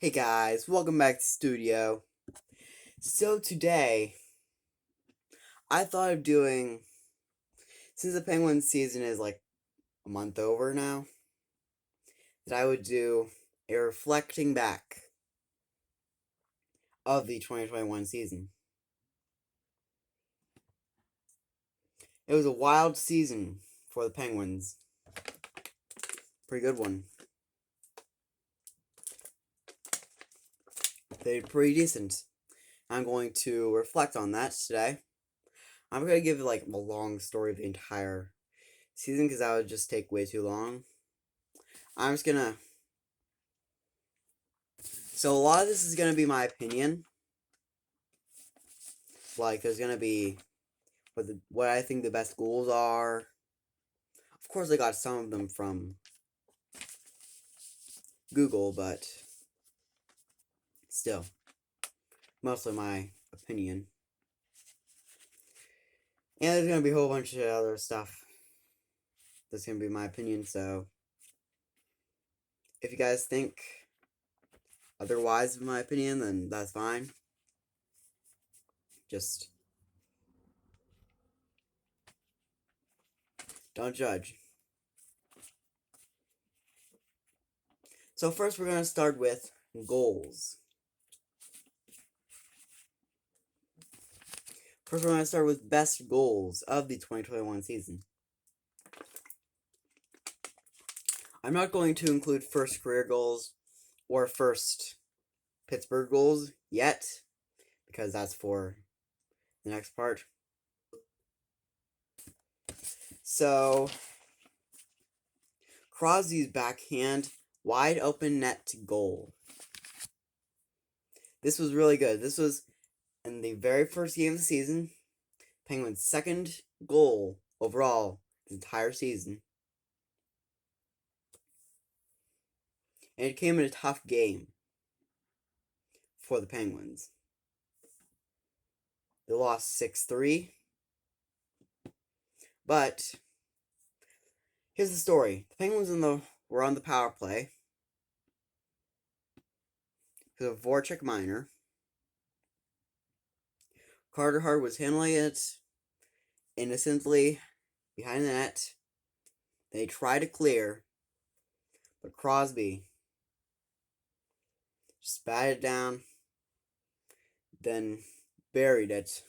Hey guys, welcome back to the studio. So today, I thought of doing, since the Penguins season is like a month over now, that I would do a reflecting back of the 2021 season. It was a wild season for the Penguins. Pretty good one. They did pretty decent. I'm going to reflect on that today. I'm going to give like a long story of the entire season because that would just take way too long. I'm just gonna. So a lot of this is gonna be my opinion. Like, there's gonna be what I think the best goals are. Of course, I got some of them from Google, but still, mostly my opinion. And there's gonna be a whole bunch of other stuff that's gonna be my opinion. So, if you guys think otherwise of my opinion, then that's fine. Just don't judge. So first, we're gonna start with goals. First, we're gonna start with best goals of the 2021 season. I'm not going to include first career goals or first Pittsburgh goals yet, because that's for the next part. So, Crosby's backhand, wide open net to goal. This was really good. This was in the very first game of the season. Penguins' second goal overall the entire season. And it came in a tough game for the Penguins. They lost 6-3. But here's the story. The Penguins were on the power play because of Voracek Minor. Carter Hart was handling it innocently behind the net. They tried to clear, but Crosby just batted it down, then buried it.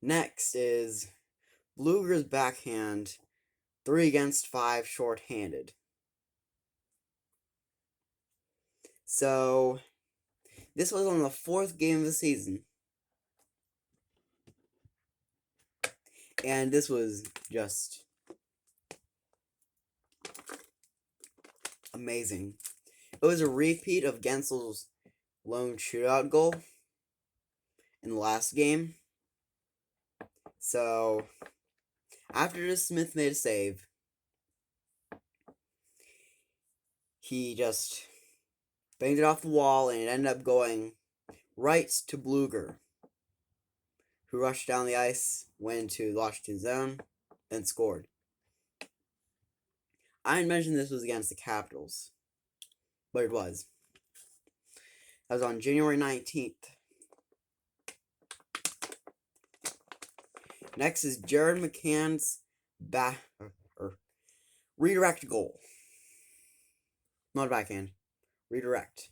Next is Blueger's backhand, 3-against-5 shorthanded. So, this was on the fourth game of the season. And this was just amazing. It was a repeat of Gensel's lone shootout goal in the last game. So, after this, Smith made a save. He just banged it off the wall, and it ended up going right to Blueger, who rushed down the ice, went into the Washington zone, and scored. I didn't mention this was against the Capitals, but it was. That was on January 19th. Next is Jared McCann's redirect goal. Not backhand. Redirect.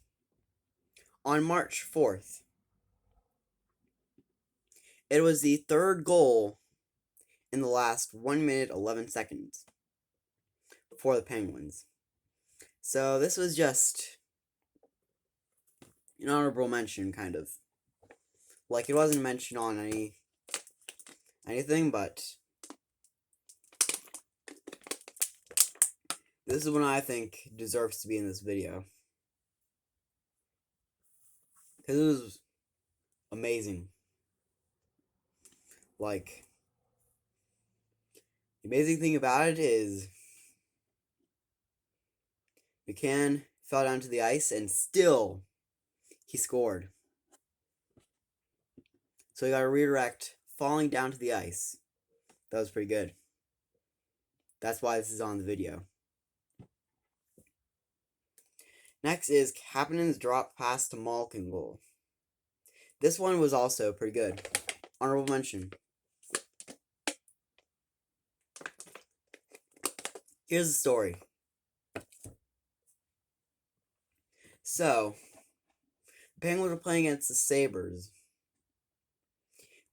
On March 4th. It was the third goal in the last 1 minute 11 seconds for the Penguins. So this was just an honorable mention, kind of. Like, it wasn't mentioned on anything, but this is one I think deserves to be in this video. Because it was amazing. Like, the amazing thing about it is McCann fell down to the ice and still he scored. So he got a redirect falling down to the ice. That was pretty good. That's why this is on the video. Next is Kapanen's drop pass to Malkin goal. This one was also pretty good. Honorable mention. Here's the story. So, the Penguins were playing against the Sabres,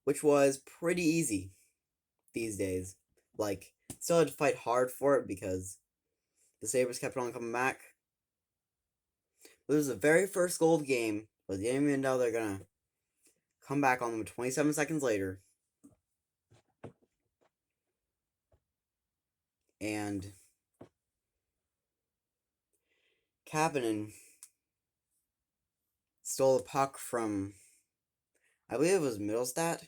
which was pretty easy these days. Like, still had to fight hard for it because the Sabres kept on coming back. But it was the very first goal of the game, but they didn't even know they're gonna come back on them 27 seconds later. And Kapanen stole the puck from, I believe it was Middlestat,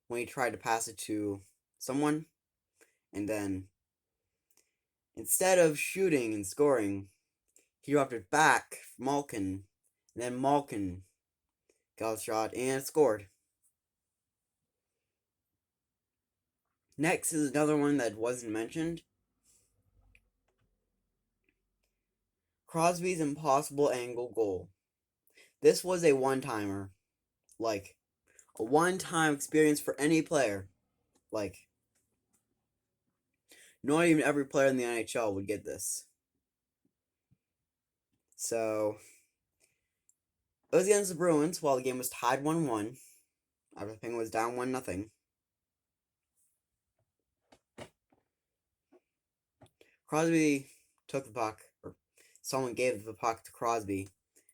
when he tried to pass it to someone. And then, instead of shooting and scoring, he dropped it back for Malkin. And then Malkin got a shot and scored. Next is another one that wasn't mentioned. Crosby's impossible angle goal. This was a one-timer. Like, a one-time experience for any player. Like, not even every player in the NHL would get this. So, it was against the Bruins while the game was tied 1-1. Everything was down 1-0. Crosby took the puck, or someone gave the puck to Crosby,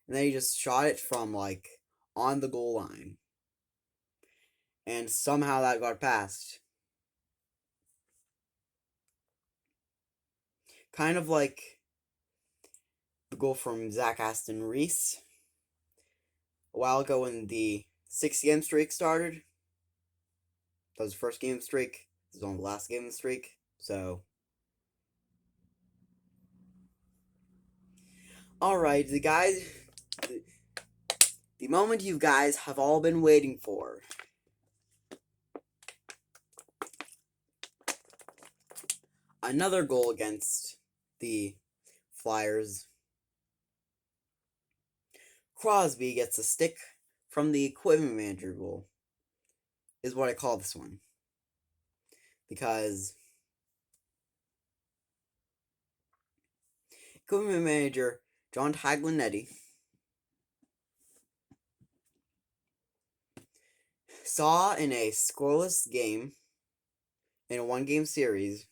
and then he just shot it from, like, on the goal line. And somehow that got past. Kind of like the goal from Zach Aston Reese a while ago when the 6-game streak started. That was the first game streak. This was on the last game of the streak. So, alright, the moment you guys have all been waiting for. Another goal against the Flyers. Crosby gets a stick from the equipment manager goal, is what I call this one. Because equipment manager John Taglianetti saw in a scoreless game, in a one-game series,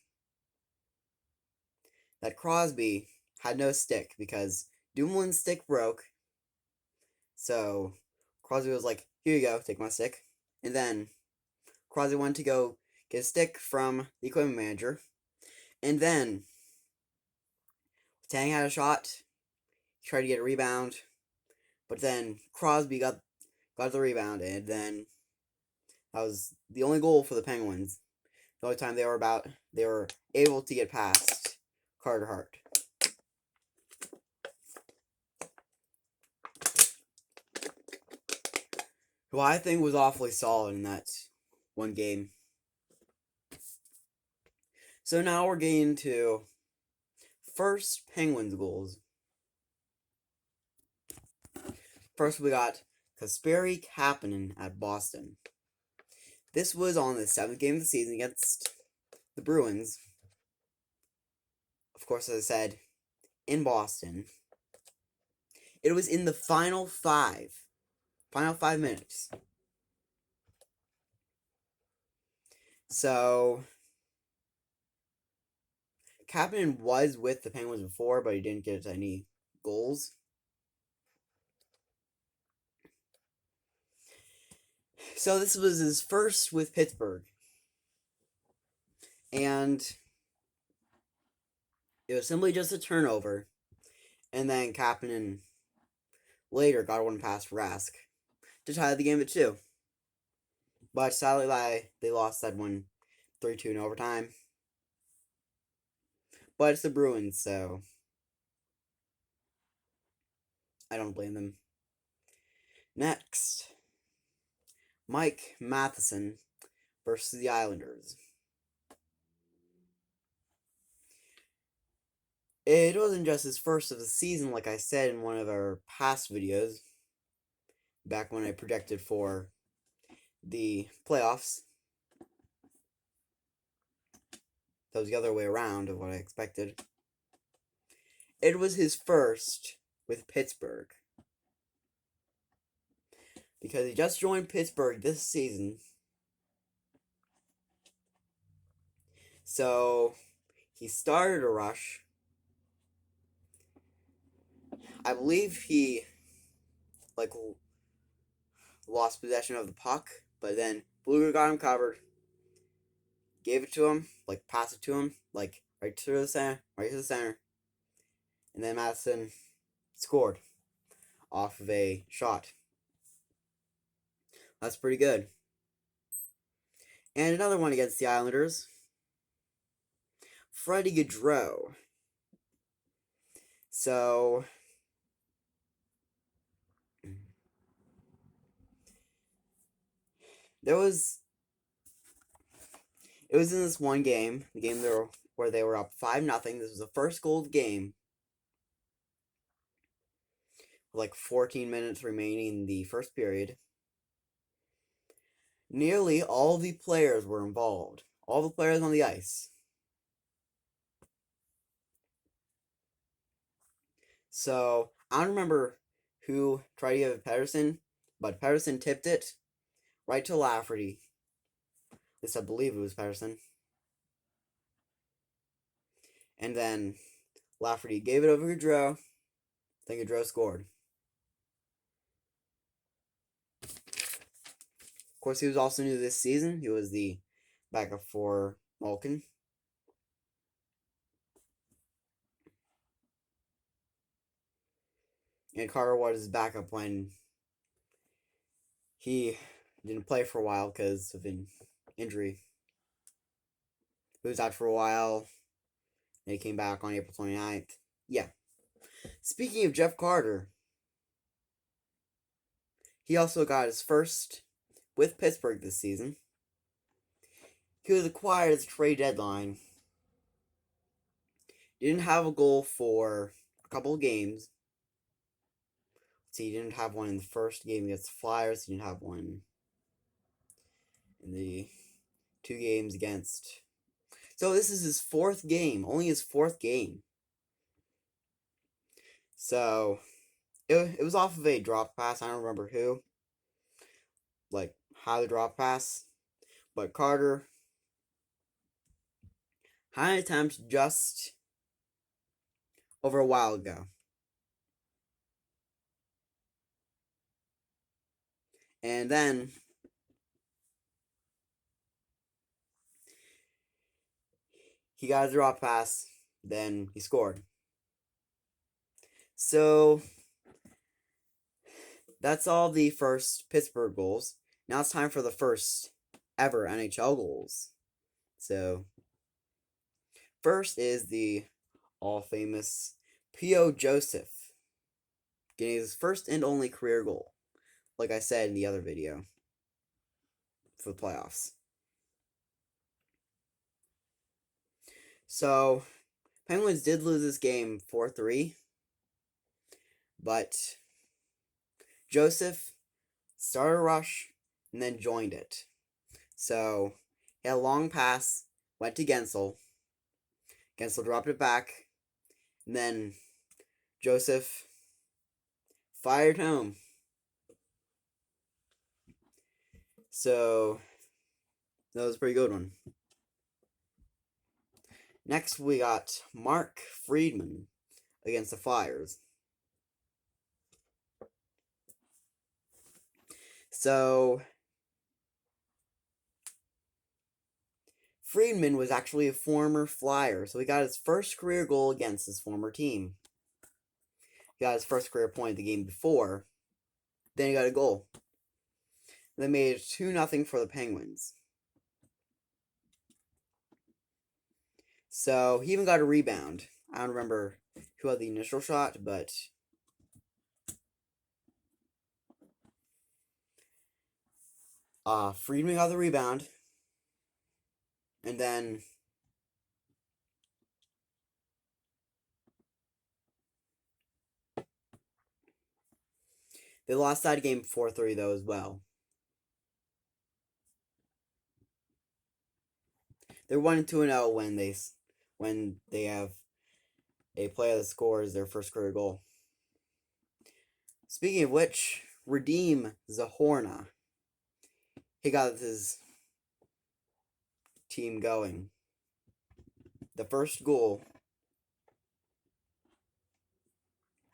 that Crosby had no stick because Dumoulin's stick broke. So Crosby was like, here you go, take my stick. And then Crosby went to go get a stick from the equipment manager. And then Tang had a shot. He tried to get a rebound. But then Crosby got the rebound. And then that was the only goal for the Penguins. The only time they were able to get past Carter Hart. Who I think was awfully solid in that one game. So now we're getting to first Penguins goals. First we got Kasperi Kapanen at Boston. This was on the 7th game of the season against the Bruins. Of course, as I said, in Boston. It was in the final 5 minutes. So, Kapanen was with the Penguins before, but he didn't get any goals. So this was his first with Pittsburgh. And it was simply just a turnover. And then Kapanen later got one past Rask to tie the game at 2. But sadly, they lost that one 3-2 in overtime. But it's the Bruins, so I don't blame them. Next, Mike Matheson versus the Islanders. It wasn't just his first of the season, like I said in one of our past videos, back when I projected for the playoffs. That was the other way around of what I expected. It was his first with Pittsburgh. Because he just joined Pittsburgh this season. So he started a rush. I believe he lost possession of the puck, but then Bluger got him covered, gave it to him, passed it to him, right to the center, and then Madison scored off of a shot. That's pretty good. And another one against the Islanders, Freddie Gaudreau. So it was in this one game, the game where they were up 5-0. This was the first goal of the game. 14 minutes remaining in the first period. Nearly all the players were involved. All the players on the ice. So, I don't remember who tried to give it Pedersen, but Pedersen tipped it right to Lafferty. At least I believe it was Pedersen. And then Lafferty gave it over to Gaudreau. Then Gaudreau scored. Of course, he was also new this season. He was the backup for Malkin. And Carter was his backup when he didn't play for a while because of an injury. He was out for a while. And he came back on April 29th. Yeah. Speaking of Jeff Carter, he also got his first with Pittsburgh this season. He was acquired at the trade deadline. Didn't have a goal for a couple of games. See, he didn't have one in the first game against the Flyers. He didn't have one in the 2 games against. So this is his 4th game. Only his 4th game. So it was off of a drop pass. I don't remember who. How the drop pass. But Carter had an attempt just over a while ago. And then he got a drop pass, then he scored. So that's all the first Pittsburgh goals. Now it's time for the first ever NHL goals. So first is the all-famous P.O. Joseph getting his first and only career goal, like I said in the other video, for the playoffs. So, Penguins did lose this game 4-3, but Joseph started a rush and then joined it. So, he had a long pass, went to Gensel. Gensel dropped it back, and then Joseph fired home. So, that was a pretty good one. Next, we got Mark Friedman against the Flyers. So, Friedman was actually a former Flyer, so he got his first career goal against his former team. He got his first career point the game before. Then he got a goal. They made it 2-0 for the Penguins. So, he even got a rebound. I don't remember who had the initial shot, but Friedman got the rebound. And then They lost that game 4-3 though as well. They're 1-2-0 when they have a player that scores their first career goal. Speaking of which, Redeem Zahorna. He got his team going. The first goal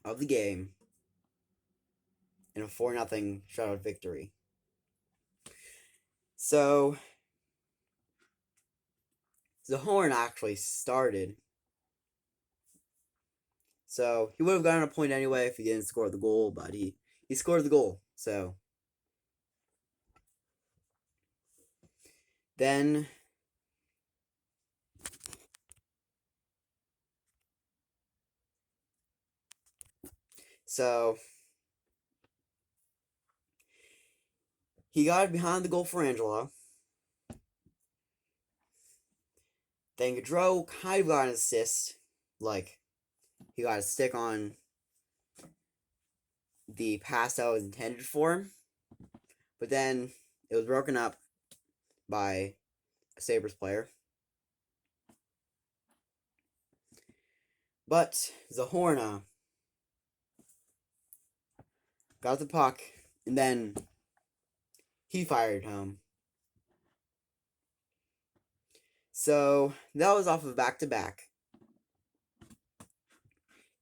of the game in a 4-0 shutout victory. So, Zahorna actually started. So, he would have gotten a point anyway if he didn't score the goal, but he scored the goal. So, then he got it behind the goal for Angelo. Then Gaudreau kind of got an assist. Like, he got a stick on the pass that was intended for him. But then it was broken up by a Sabres player. But Zahorna got the puck, and then he fired home. So that was off of back-to-back.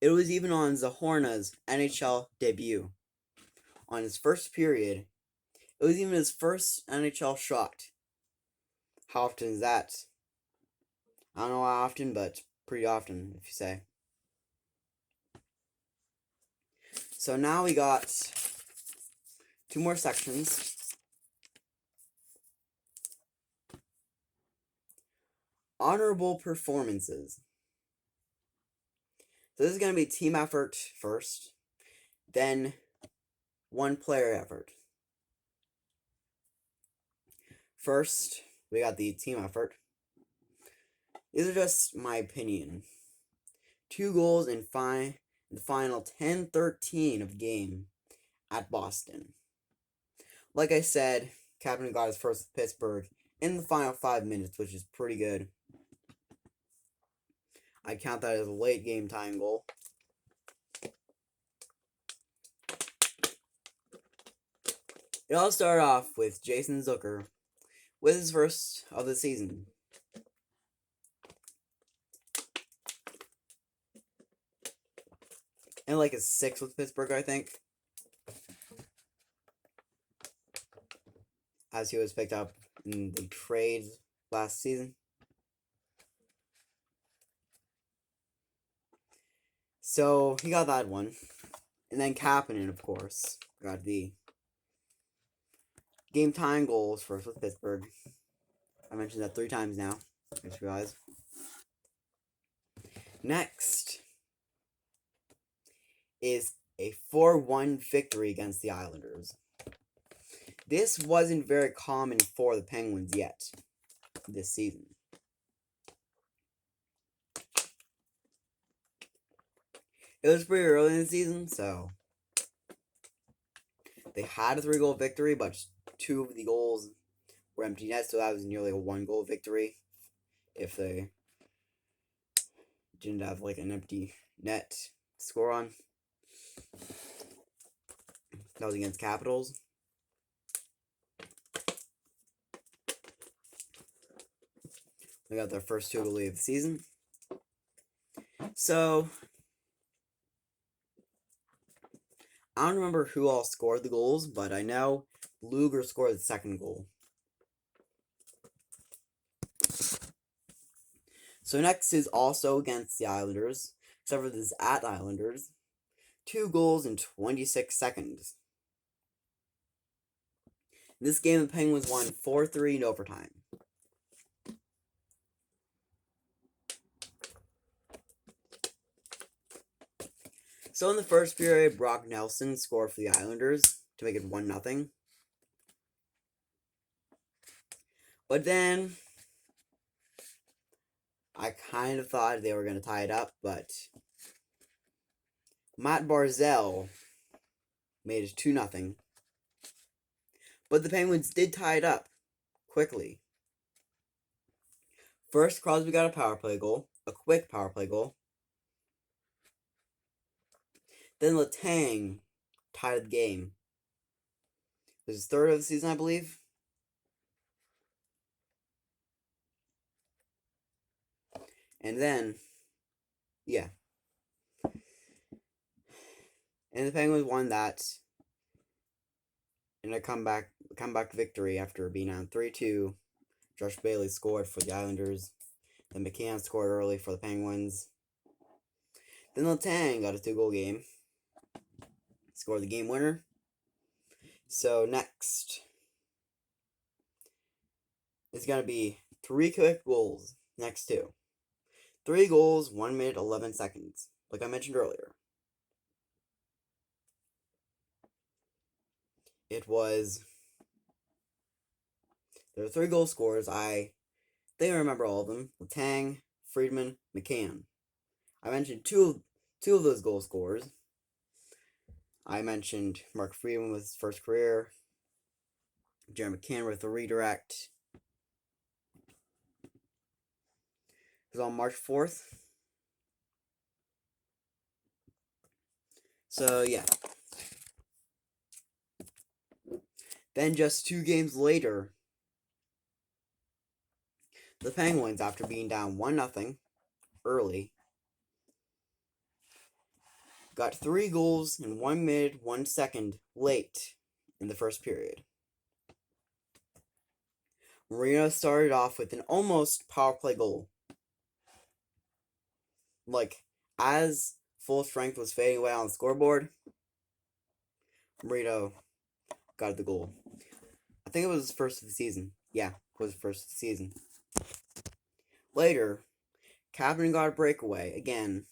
It was even on Zahorna's NHL debut. On his first period, it was even his first NHL shot. How often is that? I don't know how often, but pretty often, if you say. So now we got 2 more sections. Honorable performances. So this is going to be team effort first, then one player effort. First, we got the team effort. These are just my opinion. 2 goals in the final 10-13 of the game at Boston. Like I said, Captain got his first with Pittsburgh in the final 5 minutes, which is pretty good. I count that as a late game time goal. It all started off with Jason Zucker with his first of the season. And like a 6 with Pittsburgh, I think. As he was picked up in the trade last season. So he got that one. And then Kapanen, of course, got the game time goals first with Pittsburgh. I mentioned that 3 times now. I just realized. Next is a 4-1 victory against the Islanders. This wasn't very common for the Penguins yet this season. It was pretty early in the season, so they had a 3-goal victory, but 2 of the goals were empty nets, so that was nearly a 1-goal victory if they didn't have like an empty net to score on. That was against Capitals. They got their first 2 goal lead of the season. So I don't remember who all scored the goals, but I know Luger scored the second goal. So next is also against the Islanders, except for this is at Islanders. 2 goals in 26 seconds. In this game, the Penguins won 4-3 in overtime. So in the first period, Brock Nelson scored for the Islanders to make it 1-0. But then I kind of thought they were going to tie it up, but Matt Barzal made it 2-0. But the Penguins did tie it up quickly. First, Crosby got a power play goal, a quick power play goal. Then Letang tied the game. It was his third of the season, I believe. And then, yeah. And the Penguins won that in a comeback victory after being on 3-2. Josh Bailey scored for the Islanders. Then McCann scored early for the Penguins. Then Letang got a 2-goal game. Scored the game winner. So next is going to be 3 quick goals. Next 2. 3 goals, 1 minute, 11 seconds. Like I mentioned earlier. There were 3 goal scorers. I think I remember all of them. Letang, Friedman, McCann. I mentioned two of those goal scorers. I mentioned Mark Friedman with his first career. Jeremy McCann with a redirect. It was on March 4th. So, yeah. Then just 2 games later, the Penguins, after being down 1-0 early, got 3 goals in 1 minute, 1 second late in the first period. Marino started off with an almost power play goal. Like, as full strength was fading away on the scoreboard, Marino got the goal. I think it was his first of the season. Yeah, it was the first of the season. Later, Kapanen got a breakaway again,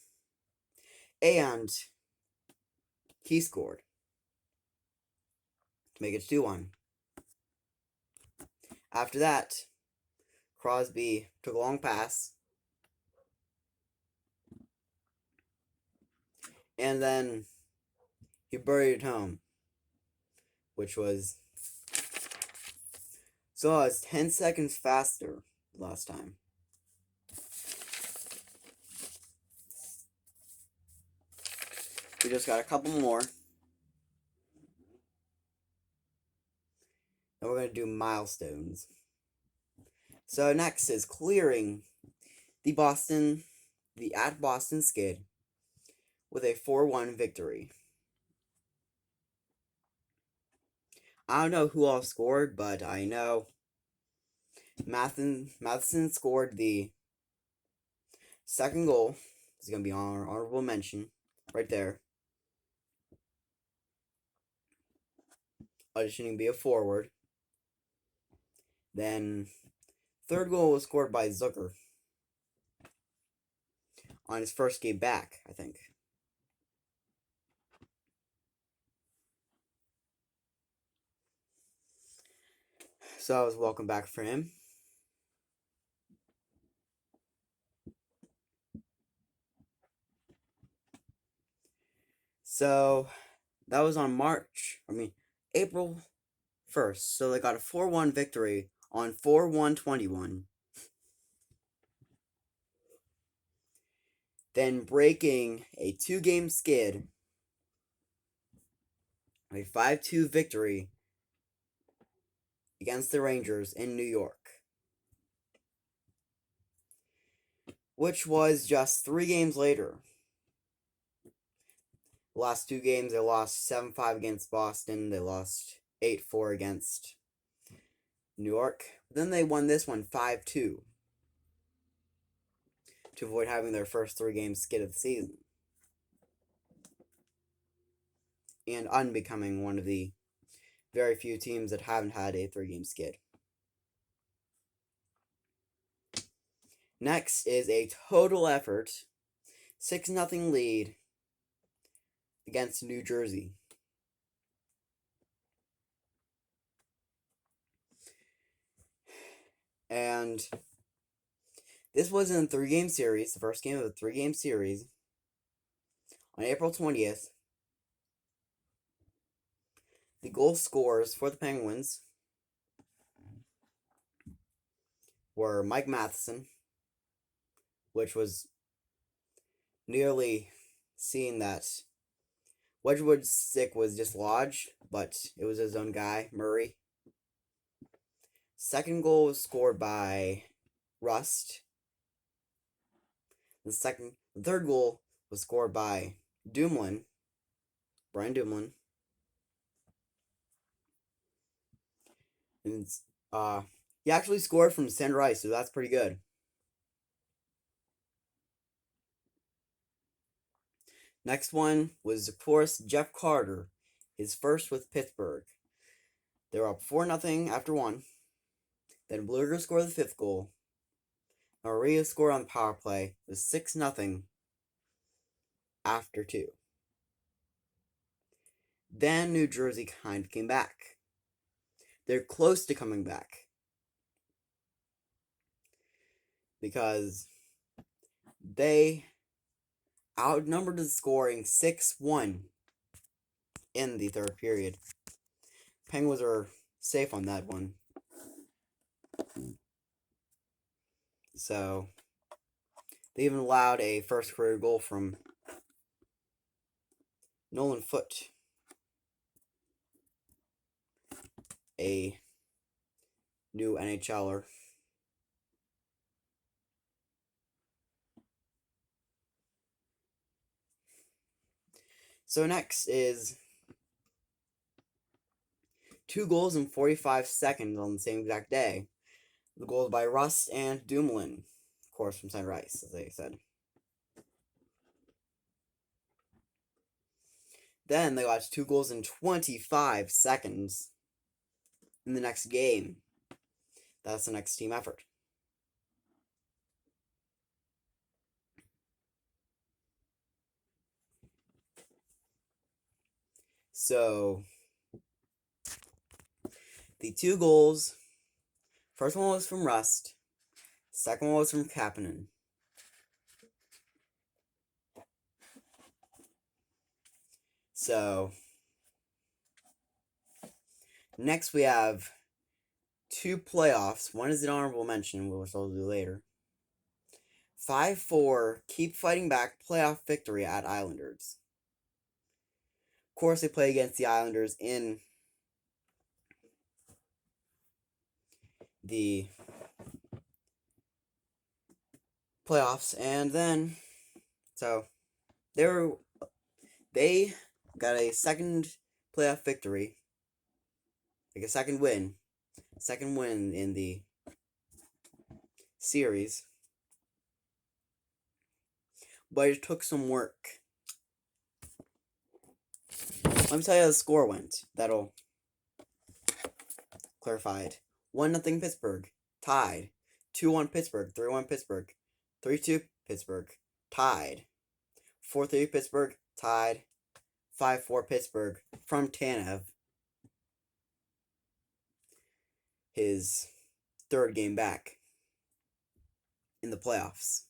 and he scored to make it 2-1. After that, Crosby took a long pass, and then he buried it home, which was so it's 10 seconds faster last time. We just got a couple more. And we're going to do milestones. So next is clearing the at Boston Skid with a 4-1 victory. I don't know who all scored, but I know Matheson scored the second goal. It's going to be honorable mention right there. Auditioning to be a forward. Then third goal was scored by Zucker on his first game back, I think. So that was welcome back for him. So that was on April 1st. So they got a 4-1 victory on 4/1/21. Then breaking a 2-game skid, a 5-2 victory against the Rangers in New York, which was just 3 games later. The last 2 games, they lost 7-5 against Boston. They lost 8-4 against New York. Then they won this one 5-2 to avoid having their first 3-game skid of the season and unbecoming one of the very few teams that haven't had a 3-game skid. Next is a total effort 6-0 lead against New Jersey. And this was in a 3-game series, the first game of the 3-game series, on April 20th. The goal scorers for the Penguins were Mike Matheson, which was nearly seeing that Wedgwood's stick was dislodged, but it was his own guy, Murray. Second goal was scored by Rust. The third goal was scored by Brian Dumoulin. And he actually scored from center ice, so that's pretty good. Next one was, of course, Jeff Carter, his first with Pittsburgh. They were up 4-0 after one. Then Blueger scored the fifth goal. Maria scored on the power play. It was 6-0 after two. Then New Jersey kind of came back. They're close to coming back, because they outnumbered the scoring 6-1 in the third period. Penguins are safe on that one. So they even allowed a first career goal from Nolan Foote, a new NHLer. So next is 2 goals in 45 seconds on the same exact day. The goals by Rust and Dumoulin, of course, from center ice, as they said. Then they got 2 goals in 25 seconds in the next game. That's the next team effort. So the 2 goals, first one was from Rust, second one was from Kapanen. So next we have 2 playoffs. One is an honorable mention, which I'll do later. 5-4, keep fighting back playoff victory at Islanders. Of course, they play against the Islanders in the playoffs, and then so they got a second playoff victory, like a second win in the series, but it took some work. Let me tell you how the score went. That'll clarify it. 1-0 Pittsburgh, tied. 2-1 Pittsburgh, 3-1 Pittsburgh, 3-2 Pittsburgh, tied. 4-3 Pittsburgh, tied. 5-4 Pittsburgh from Tanev. His third game back in the playoffs.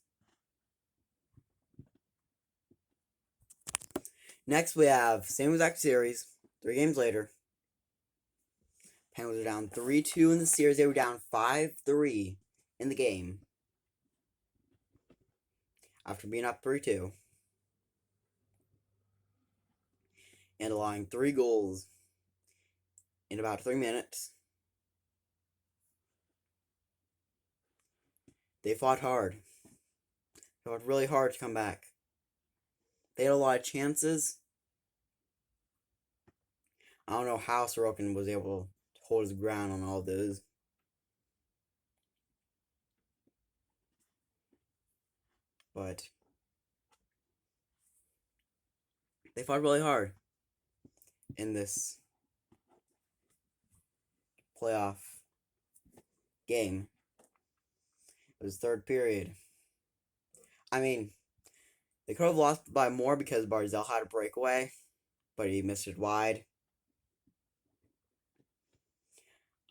Next, we have same exact series, 3 games later. Penguins are down 3-2 in the series. They were down 5-3 in the game after being up 3-2 and allowing 3 goals in about 3 minutes. They fought hard. They fought really hard to come back. They had a lot of chances. I don't know how Sorokin was able to hold his ground on all those. But they fought really hard in this playoff game. It was third period. I mean, they could have lost by more because Barzal had a breakaway, but he missed it wide.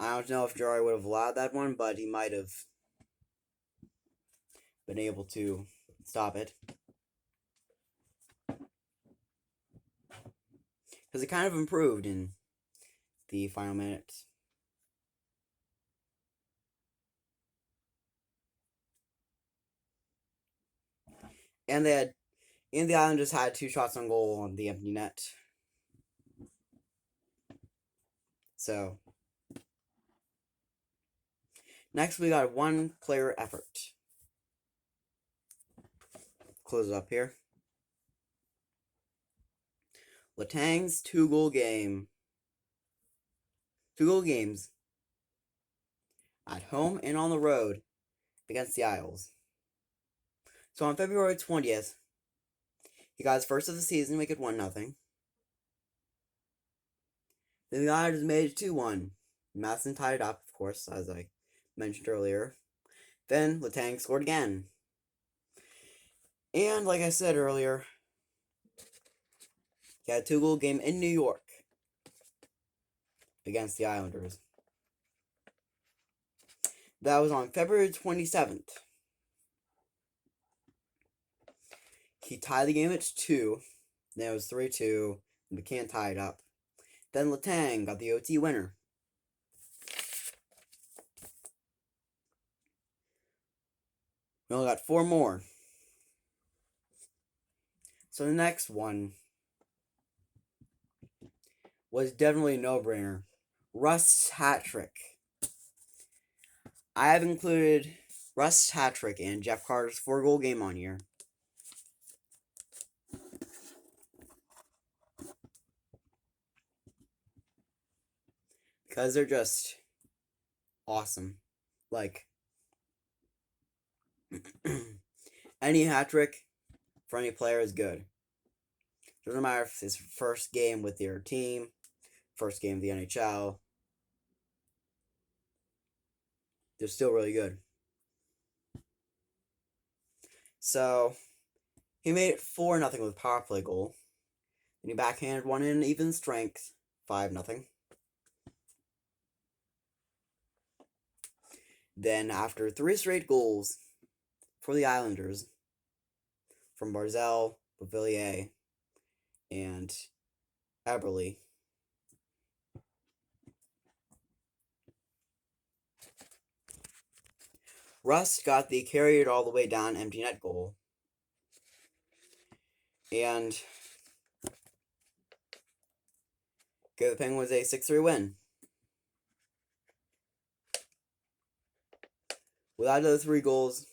I don't know if Jari would have allowed that one, but he might have been able to stop it. Because it kind of improved in the final minutes. And the Islanders had 2 shots on goal on the empty net. So next we got 1 player effort. Close it up here. Letang's 2-goal game. 2-goal games at home and on the road against the Isles. So on February 20th, he got his first of the season, make it 1-0. Then the Islanders made it 2-1. Madison tied it up, of course, as I mentioned earlier. Then Letang scored again. And like I said earlier, he had a 2-goal game in New York against the Islanders. That was on February 27th. He tied the game at 2. Then it was 3-2. And McCann tied it up. Then Letang got the OT winner. We only got 4 more. So the next one was definitely a no-brainer. Rust's hat trick. I have included Rust's hat trick and Jeff Carter's 4-goal game on here. Because they're just awesome. Like, any hat trick for any player is good. Doesn't matter if it's first game with your team, first game of the NHL. They're still really good. So, he made it 4-0 with a power play goal. And he backhanded one in even strength, 5-0. Then, after 3 straight goals for the Islanders, from Barzal, Beauvillier, and Eberle, Rust got the carry it all the way down empty net goal. And gave the Penguins a 6-3 win. Without those 3 goals,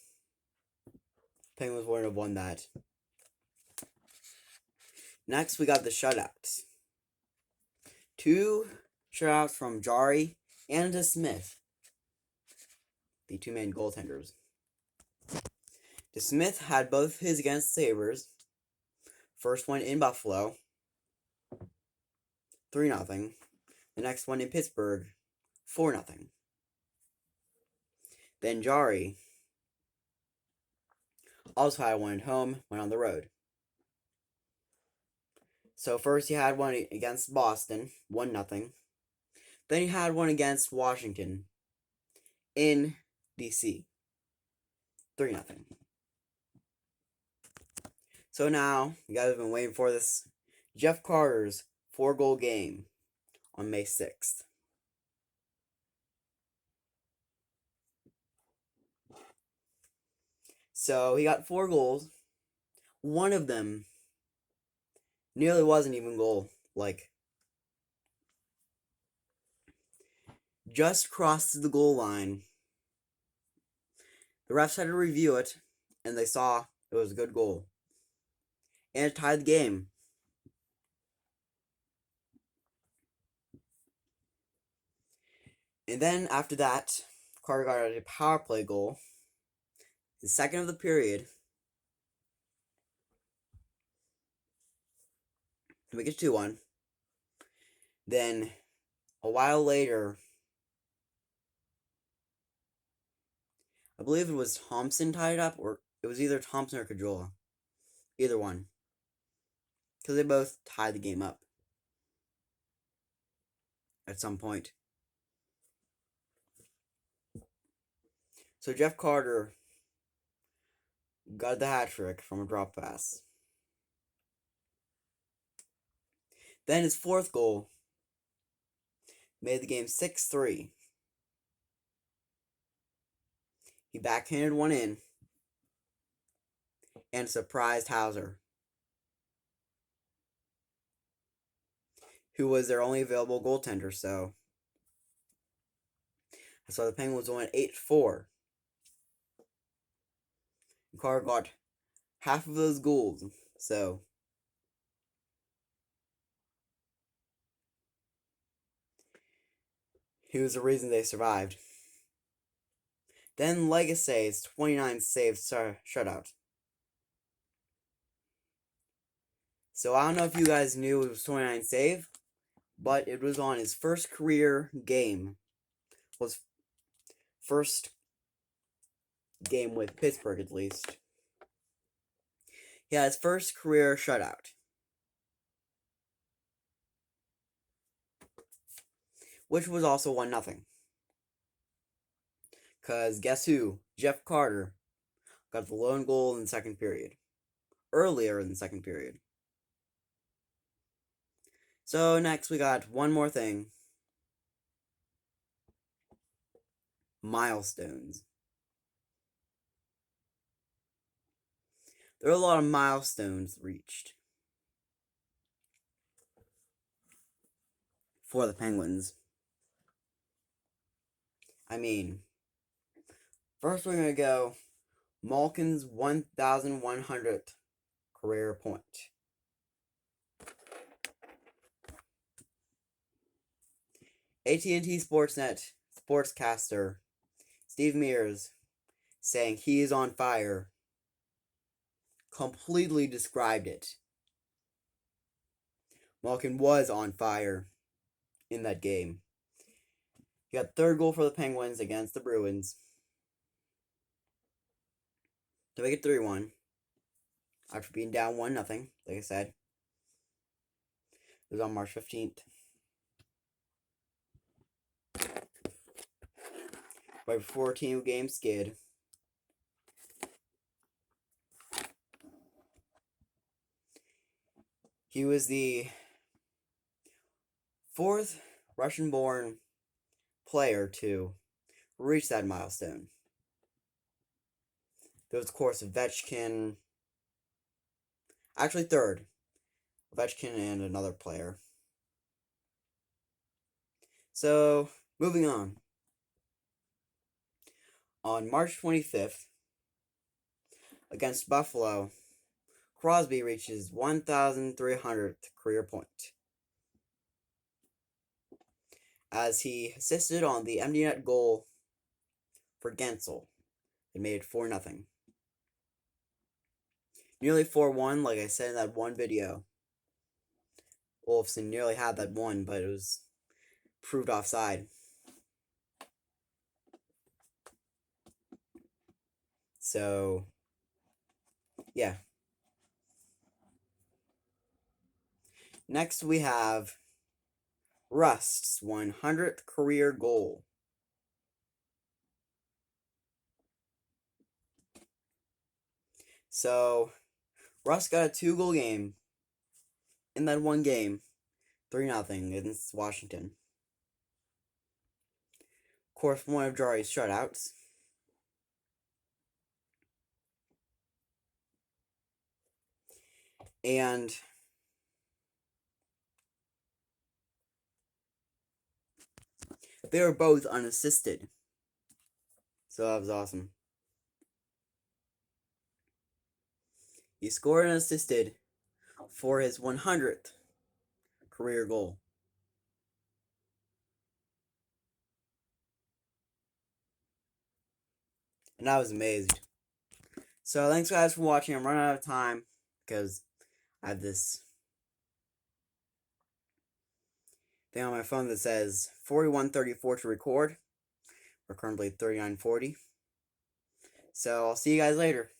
Penguins wouldn't have won that. Next, we got the shutouts. 2 shutouts from Jari and DeSmith, the 2 main goaltenders. DeSmith had both his against Sabres. First one in Buffalo, 3-0. The next one in Pittsburgh, 4-0. Then Jari also had one at home, went on the road. So first he had one against Boston, 1-0. Then he had one against Washington in DC, 3-0. So now, you guys have been waiting for this, Jeff Carter's 4-goal game on May 6th. So he got 4 goals. One of them nearly wasn't even goal. Like, just crossed the goal line. The refs had to review it, and they saw it was a good goal. And it tied the game. And then after that, Carter got a power play goal, the second of the period, to make it 2-1. Then, a while later, I believe it was Thompson tied up, or it was either Thompson or Cajola. Either one. Because they both tied the game up at some point. So Jeff Carter got the hat trick from a drop pass. Then his 4th goal made the game 6-3. He backhanded one in and surprised Hauser, who was their only available goaltender. So the Penguins won 8-4. Carr got half of those goals, so he was the reason they survived. Then Legacy's 29 saves shutout. So I don't know if you guys knew it was 29 save, but it was on his first career game. Was first game with Pittsburgh, at least. He had his first career shutout, which was also 1-0. Because guess who? Jeff Carter got the lone goal in the second period. Earlier in the second period. So next we got one more thing. Milestones. There are a lot of milestones reached for the Penguins. I mean, first we're going to go Malkin's 1,100th career point. AT&T Sportsnet sportscaster Steve Mears saying he is on fire completely described it. Malkin was on fire in that game. He got third goal for the Penguins against the Bruins to make it 3-1 after being down 1-0, like I said. It was on March 15th. Right before a team game skid. He was the fourth Russian-born player to reach that milestone. There was, of course, Ovechkin. Actually, third. Ovechkin and another player. So, moving on. On March 25th, against Buffalo, Crosby reaches 1,300th career point, as he assisted on the empty net goal for Gensel. It made it 4-0. Nearly 4-1, like I said in that one video. Olofsson nearly had that one, but it was proved offside. So, yeah. Next we have Rust's 100th career goal. So, Rust got a 2-goal game in that one game, 3-0 against Washington. Of course, one of Jari's shutouts. And they were both unassisted. So that was awesome. He scored and assisted for his 100th career goal. And I was amazed. So thanks guys for watching. I'm running out of time because I have this thing on my phone that says 41:34 to record. We're currently 39:40. So I'll see you guys later.